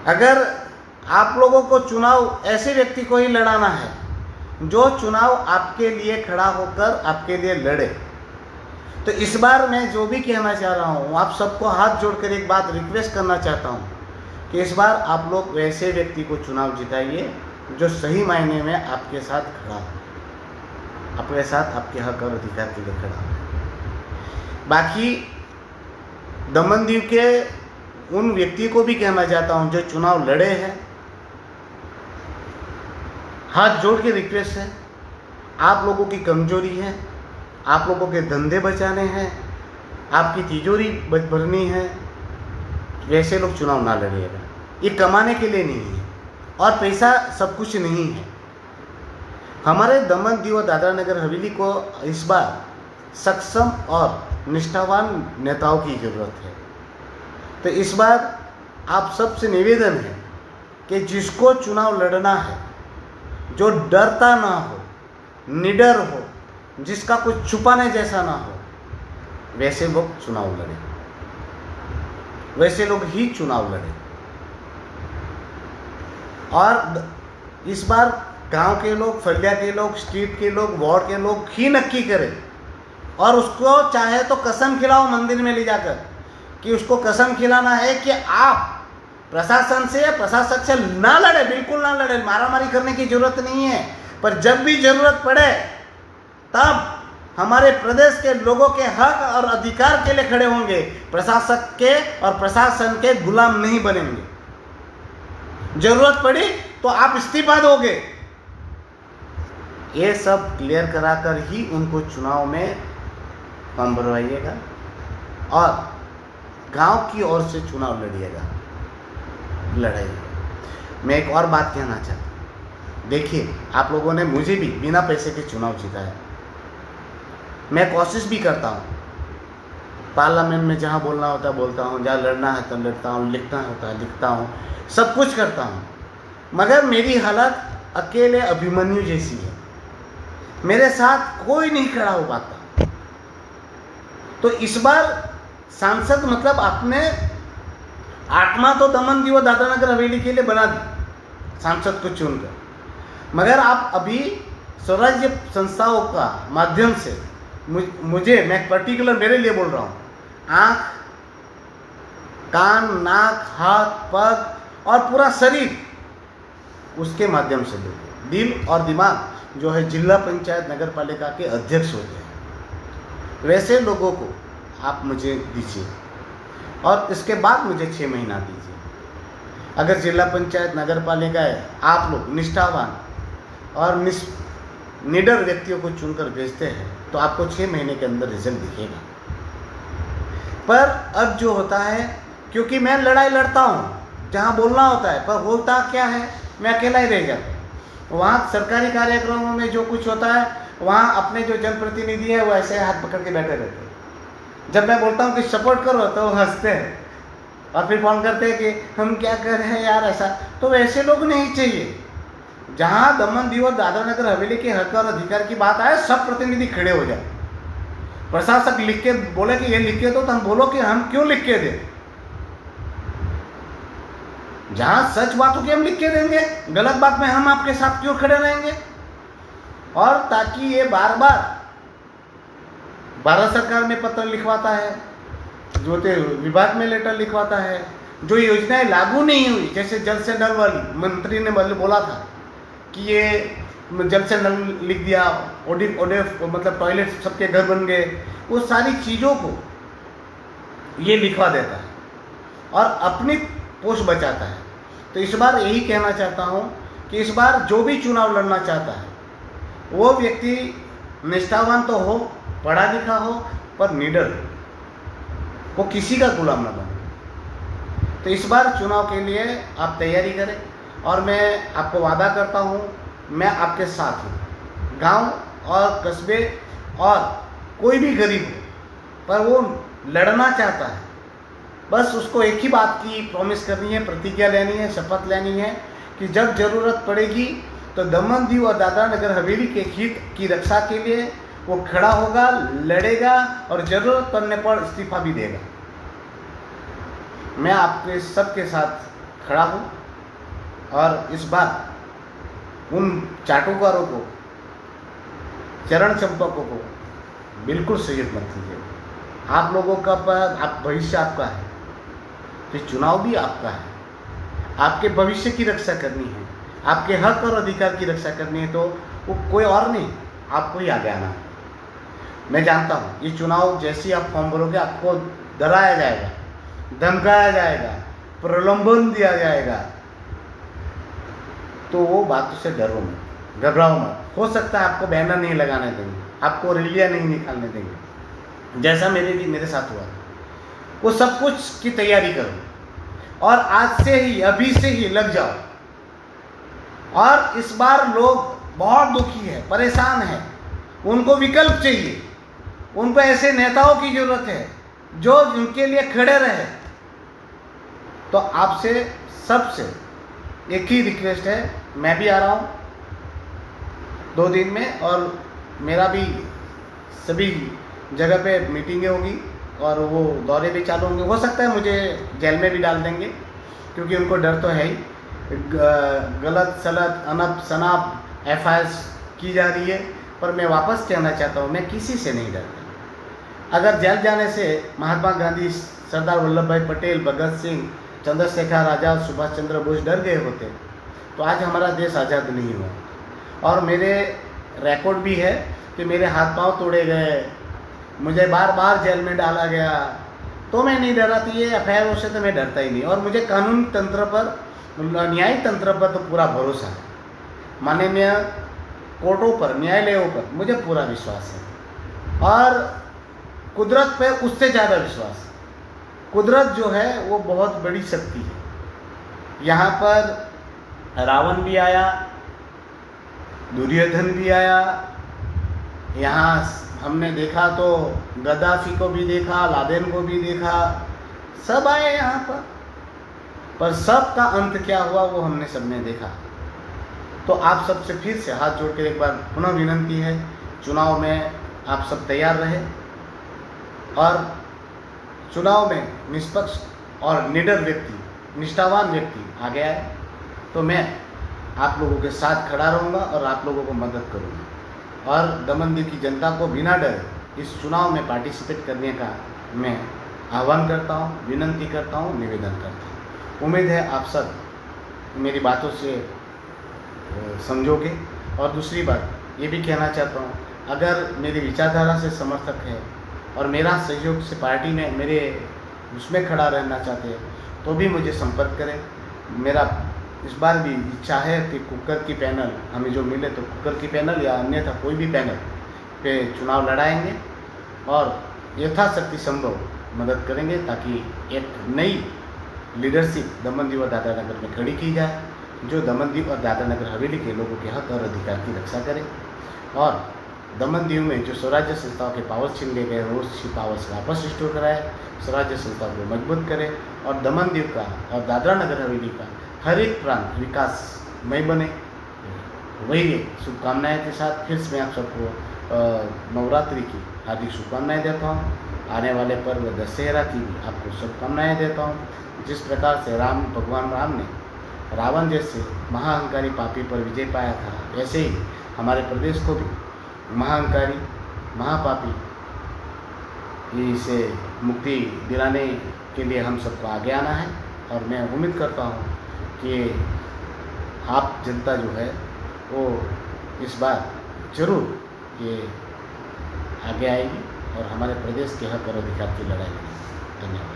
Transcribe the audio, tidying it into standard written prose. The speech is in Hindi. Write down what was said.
अगर आप लोगों को चुनाव ऐसे व्यक्ति को ही लड़ाना है जो चुनाव आपके लिए खड़ा होकर आपके लिए लड़े, तो इस बार मैं जो भी कहना चाह रहा हूँ, आप सबको हाथ जोड़कर एक बात रिक्वेस्ट करना चाहता हूँ कि इस बार आप लोग वैसे व्यक्ति को चुनाव जिताइए जो सही मायने में आपके साथ खड़ा हो, आपके साथ आपके हक और अधिकार के लिए खड़ा हो। बाकी दमनदीव के उन व्यक्ति को भी कहना चाहता हूँ जो चुनाव लड़े हैं, हाथ जोड़ के रिक्वेस्ट है, आप लोगों की कमजोरी है, आप लोगों के धंधे बचाने हैं, आपकी तिजोरी भरनी है, वैसे लोग चुनाव ना लड़िएगा। ये कमाने के लिए नहीं है और पैसा सब कुछ नहीं है। हमारे दमन-दीव और दादरा नगर हवेली को इस बार सक्षम और निष्ठावान नेताओं की जरूरत है। तो इस बार आप सबसे निवेदन है कि जिसको चुनाव लड़ना है, जो डरता ना हो, निडर हो, जिसका कुछ छुपाने जैसा ना हो, वैसे लोग चुनाव लड़े, वैसे लोग ही चुनाव लड़े। और इस बार गांव के लोग, फलिया के लोग, स्ट्रीट के लोग, वार्ड के लोग ही नक्की करें और उसको चाहे तो कसम खिलाओ मंदिर में ले जाकर कि उसको कसम खिलाना है कि आप प्रशासन से या प्रशासक से ना लड़े, बिल्कुल ना लड़े, मारामारी करने की जरूरत नहीं है। पर जब भी जरूरत पड़े तब हमारे प्रदेश के लोगों के हक और अधिकार के लिए खड़े होंगे, प्रशासक के और प्रशासन के गुलाम नहीं बनेंगे। जरूरत पड़ी तो आप इस्तीफा दोगे। ये सब क्लियर कराकर ही उनको चुनाव में फॉर्म भरवाइएगा और गांव की ओर से चुनाव लड़िएगा, लड़ाइएगा। मैं एक और बात कहना चाहता हूँ, देखिए आप लोगों ने मुझे भी बिना पैसे के चुनाव जिताया। मैं कोशिश भी करता हूँ, पार्लियामेंट में जहाँ बोलना होता है बोलता हूँ, जहाँ लड़ना है तब लड़ता हूँ, लिखना होता है लिखता हूँ, सब कुछ करता हूँ, मगर मेरी हालत अकेले अभिमन्यु जैसी है। मेरे साथ कोई नहीं खड़ा हो पाता। तो इस बार सांसद मतलब आपने आत्मा तो दमन-दीव और दादरा नगर हवेली के लिए बना दी सांसद को चुनकर, मगर आप अभी स्वराज्य संस्थाओं का माध्यम से मुझे, मैं पर्टिकुलर मेरे लिए बोल रहा हूँ, आँख, कान, नाक, हाथ, पग और पूरा शरीर उसके माध्यम से लोगे। दिल और दिमाग जो है जिला पंचायत नगर पालिका के अध्यक्ष होते हैं, वैसे लोगों को आप मुझे दीजिए और इसके बाद मुझे 6 महीना दीजिए। अगर जिला पंचायत नगर पालिका है, आप लोग निष्ठावान और निडर व्यक्तियों को चुनकर भेजते हैं तो आपको 6 महीने के अंदर रिजल्ट दिखेगा। पर अब जो होता है, क्योंकि मैं लड़ाई लड़ता हूँ जहाँ बोलना होता है, पर होता क्या है, मैं अकेला ही रह जाता हूँ। वहाँ सरकारी कार्यक्रमों में जो कुछ होता है, वहाँ अपने जो जनप्रतिनिधि है वो ऐसे हाथ पकड़ के बैठे रहते हैं। जब मैं बोलता हूँ कि सपोर्ट करो तो वो हंसते हैं और फिर फोन करते हैं कि हम क्या कर रहे हैं यार ऐसा। तो वैसे लोग नहीं चाहिए। जहाँ दमन-दीव और दादरा नगर हवेली के हक और अधिकार की बात आए, सब प्रतिनिधि खड़े हो जाए। प्रशासक लिख के बोले कि ये लिख के दो, तो हम बोलो कि हम क्यों लिख के दें। जहाँ सच बात हो कि हम लिख के देंगे, गलत बात में हम आपके साथ क्यों खड़े रहेंगे। और ताकि ये बार बार भारत सरकार में पत्र लिखवाता है, जो विभाग में लेटर लिखवाता है, जो योजनाएं लागू नहीं हुई, जैसे जल से नल वाली मंत्री ने बोला था कि ये जल से नल लिख दिया, ओडेफ मतलब टॉयलेट सबके घर बन गए, वो सारी चीज़ों को ये लिखवा देता है और अपनी पोस्ट बचाता है। तो इस बार यही कहना चाहता हूँ कि इस बार जो भी चुनाव लड़ना चाहता है वो व्यक्ति निष्ठावान तो हो, पढ़ा लिखा हो, पर निडर, वो किसी का गुलाम न बने। तो इस बार चुनाव के लिए आप तैयारी करें और मैं आपको वादा करता हूँ, मैं आपके साथ हूँ। गांव और कस्बे और कोई भी गरीब हो, पर वो लड़ना चाहता है, बस उसको एक ही बात की प्रॉमिस करनी है, प्रतिज्ञा लेनी है, शपथ लेनी है कि जब ज़रूरत पड़ेगी तो दमन-दीव और दादरा नगर हवेली के हित की रक्षा के लिए वो खड़ा होगा, लड़ेगा और ज़रूरत पड़ने पर इस्तीफा भी देगा। मैं आपके सबके साथ खड़ा हूँ और इस बार उन चाटुकारों को, चरण चंपकों को बिल्कुल सहयोग मत कीजिए। आप लोगों का आप भविष्य आपका है, तो चुनाव भी आपका है। आपके भविष्य की रक्षा करनी है, आपके हक और अधिकार की रक्षा करनी है, तो वो कोई और नहीं, आपको ही आगे आना है। मैं जानता हूँ ये चुनाव जैसे ही आप फॉर्म भरोगे आपको डराया जाएगा, धमकाया जाएगा, प्रलोभन दिया जाएगा, तो वो बातों से डरो मत, घबराओ मत। हो सकता है आपको बैनर नहीं लगाने देंगे, आपको रैलियाँ नहीं निकालने देंगे, जैसा मेरे साथ हुआ। वो सब कुछ की तैयारी करो और आज से ही, अभी से ही लग जाओ। और इस बार लोग बहुत दुखी है, परेशान है, उनको विकल्प चाहिए, उनको ऐसे नेताओं की जरूरत है जो उनके लिए खड़े रहे। तो आपसे सबसे एक ही रिक्वेस्ट है, मैं भी आ रहा हूँ 2 दिन में और मेरा भी सभी जगह पे मीटिंगें होगी और वो दौरे भी चालू होंगे। हो सकता है मुझे जेल में भी डाल देंगे, क्योंकि उनको डर तो है ही, गलत सलत अनप शनाप FIR की जा रही है। पर मैं वापस कहना चाहता हूँ, मैं किसी से नहीं डरता। अगर जेल जाने से महात्मा गांधी, सरदार वल्लभ भाई पटेल, भगत सिंह, चंद्रशेखर आज़ाद, सुभाष चंद्र बोस डर गए होते तो आज हमारा देश आज़ाद नहीं हुआ। और मेरे रिकॉर्ड भी है कि मेरे हाथ पांव तोड़े गए, मुझे बार बार जेल में डाला गया, तो मैं नहीं डरा। तो ये FIR से तो मैं डरता ही नहीं। और मुझे कानून तंत्र पर, न्यायिक तंत्र पर तो पूरा भरोसा है, माननीय कोर्टों पर, न्यायालयों पर मुझे पूरा विश्वास है और कुदरत पे उससे ज़्यादा विश्वास है। कुदरत जो है वो बहुत बड़ी शक्ति है। यहाँ पर रावण भी आया, दुर्योधन भी आया, यहाँ हमने देखा तो गद्दाफी को भी देखा, लादेन को भी देखा, सब आए यहाँ पर सब का अंत क्या हुआ वो हमने सबने देखा। तो आप सबसे फिर से हाथ जोड़ कर एक बार पुनः विनंती है, चुनाव में आप सब तैयार रहे और चुनाव में निष्पक्ष और निडर व्यक्ति, निष्ठावान व्यक्ति आगे आए, तो मैं आप लोगों के साथ खड़ा रहूँगा और आप लोगों को मदद करूँगा। और दमनदीव की जनता को बिना डरे इस चुनाव में पार्टिसिपेट करने का मैं आह्वान करता हूँ, विनंती करता हूँ, निवेदन करता हूँ। उम्मीद है आप सब मेरी बातों से समझोगे। और दूसरी बात ये भी कहना चाहता हूँ, अगर मेरी विचारधारा से समर्थक है और मेरा सहयोग से पार्टी में मेरे उसमें खड़ा रहना चाहते हैं तो भी मुझे संपर्क करें। मेरा इस बार भी इच्छा है कि कुकर की पैनल हमें जो मिले तो कुकर की पैनल या अन्यथा कोई भी पैनल पे चुनाव लड़ाएंगे और यथाशक्ति संभव मदद करेंगे ताकि एक नई लीडरशिप दमनदीव और दादरा नगर में खड़ी की जाए, जो दमनदीव और दादरा नगर हवेली के लोगों के हक और अधिकार की रक्षा करे और दमनदीव में जो स्वराज्य संस्थाओं के पावर छीन ले गए वो उसी पावर्स वापस रिस्टोर कराए, स्वराज्य संस्थाओं को मजबूत करे और दमनदीव का और दादरा नगर हवेली का हर एक प्रांत विकासमय बने। वही शुभकामनाएं के साथ फिर से मैं आप सबको नवरात्रि की हार्दिक शुभकामनाएं देता हूँ। आने वाले पर्व दशहरा की भी आपको शुभकामनाएं देता हूँ। जिस प्रकार से भगवान राम ने रावण जैसे महाअहंकारी पापी पर विजय पाया था, वैसे ही हमारे प्रदेश को भी महाअहंकारी महापापी से मुक्ति दिलाने के लिए हम सबको आगे आना है। और मैं उम्मीद करता हूँ कि आप जनता जो है वो इस बार जरूर ये आगे आएगी और हमारे प्रदेश के हक और अधिकार की लड़ाई लड़ेगी। धन्यवाद।